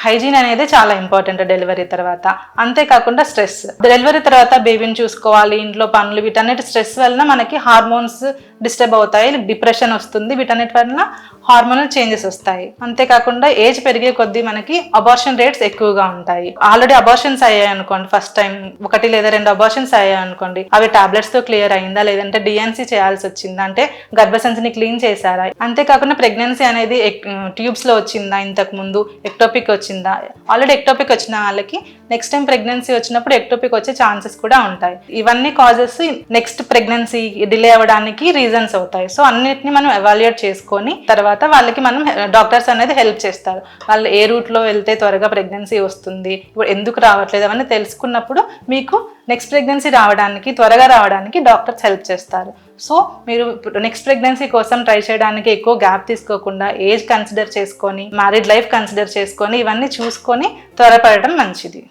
Hygiene అనేది చాలా important delivery తర్వాత. అంతేకాకుండా స్ట్రెస్, డెలివరీ తర్వాత బేబీని చూసుకోవాలి, ఇంట్లో పనులు, వీటన్నిటి స్ట్రెస్ వలన మనకి హార్మోన్స్ డిస్టర్బ్ అవుతాయి, డిప్రెషన్ వస్తుంది, వీటన్నిటి వలన హార్మోనల్ చేంజెస్ వస్తాయి. అంతేకాకుండా ఏజ్ పెరిగే కొద్దీ మనకి అబార్షన్ రేట్స్ ఎక్కువగా ఉంటాయి. ఆల్రెడీ అబార్షన్స్ అయ్యాయి అనుకోండి, ఫస్ట్ టైం 1 లేదా 2 అబార్షన్స్ అయ్యాయి అనుకోండి, అవి టాబ్లెట్స్ తో క్లియర్ అయిందా, లేదంటే డిఎన్సీ చేయాల్సి వచ్చిందా, అంటే గర్భసంచిని క్లీన్ చేశారా. అంతేకాకుండా ప్రెగ్నెన్సీ అనేది ట్యూబ్స్ లో వచ్చిందా, ఇంతకు ముందు ఎక్టోపిక్ వచ్చిందా. ఆల్రెడీ ఎక్టోపిక్ వచ్చిన వాళ్ళకి నెక్స్ట్ టైం ప్రెగ్నెన్సీ వచ్చినప్పుడు ఎక్టోపిక్ వచ్చే ఛాన్సెస్ కూడా ఉంటాయి. ఇవన్నీ కాజెస్ నెక్స్ట్ ప్రెగ్నెన్సీ డిలే అవ్వడానికి రీజన్స్ అవుతాయి. సో అన్నిటిని మనం ఎవాల్యుయేట్ చేసుకొని తర్వాత వాళ్ళకి మనం డాక్టర్స్ అనేది హెల్ప్ చేస్తారు. వాళ్ళు ఏ రూట్ లో వెళ్తే త్వరగా ప్రెగ్నెన్సీ వస్తుంది, ఇప్పుడు ఎందుకు రావట్లేదు అవన్నీ తెలుసుకున్నప్పుడు మీకు నెక్స్ట్ ప్రెగ్నెన్సీ రావడానికి, త్వరగా రావడానికి డాక్టర్స్ హెల్ప్ చేస్తారు. సో మీరు నెక్స్ట్ ప్రెగ్నెన్సీ కోసం ట్రై చేయడానికి ఎక్కువ గ్యాప్ తీసుకోకుండా ఏజ్ కన్సిడర్ చేసుకొని, మ్యారీడ్ లైఫ్ కన్సిడర్ చేసుకొని, ఇవన్నీ చూసుకొని త్వరపడటం మంచిది.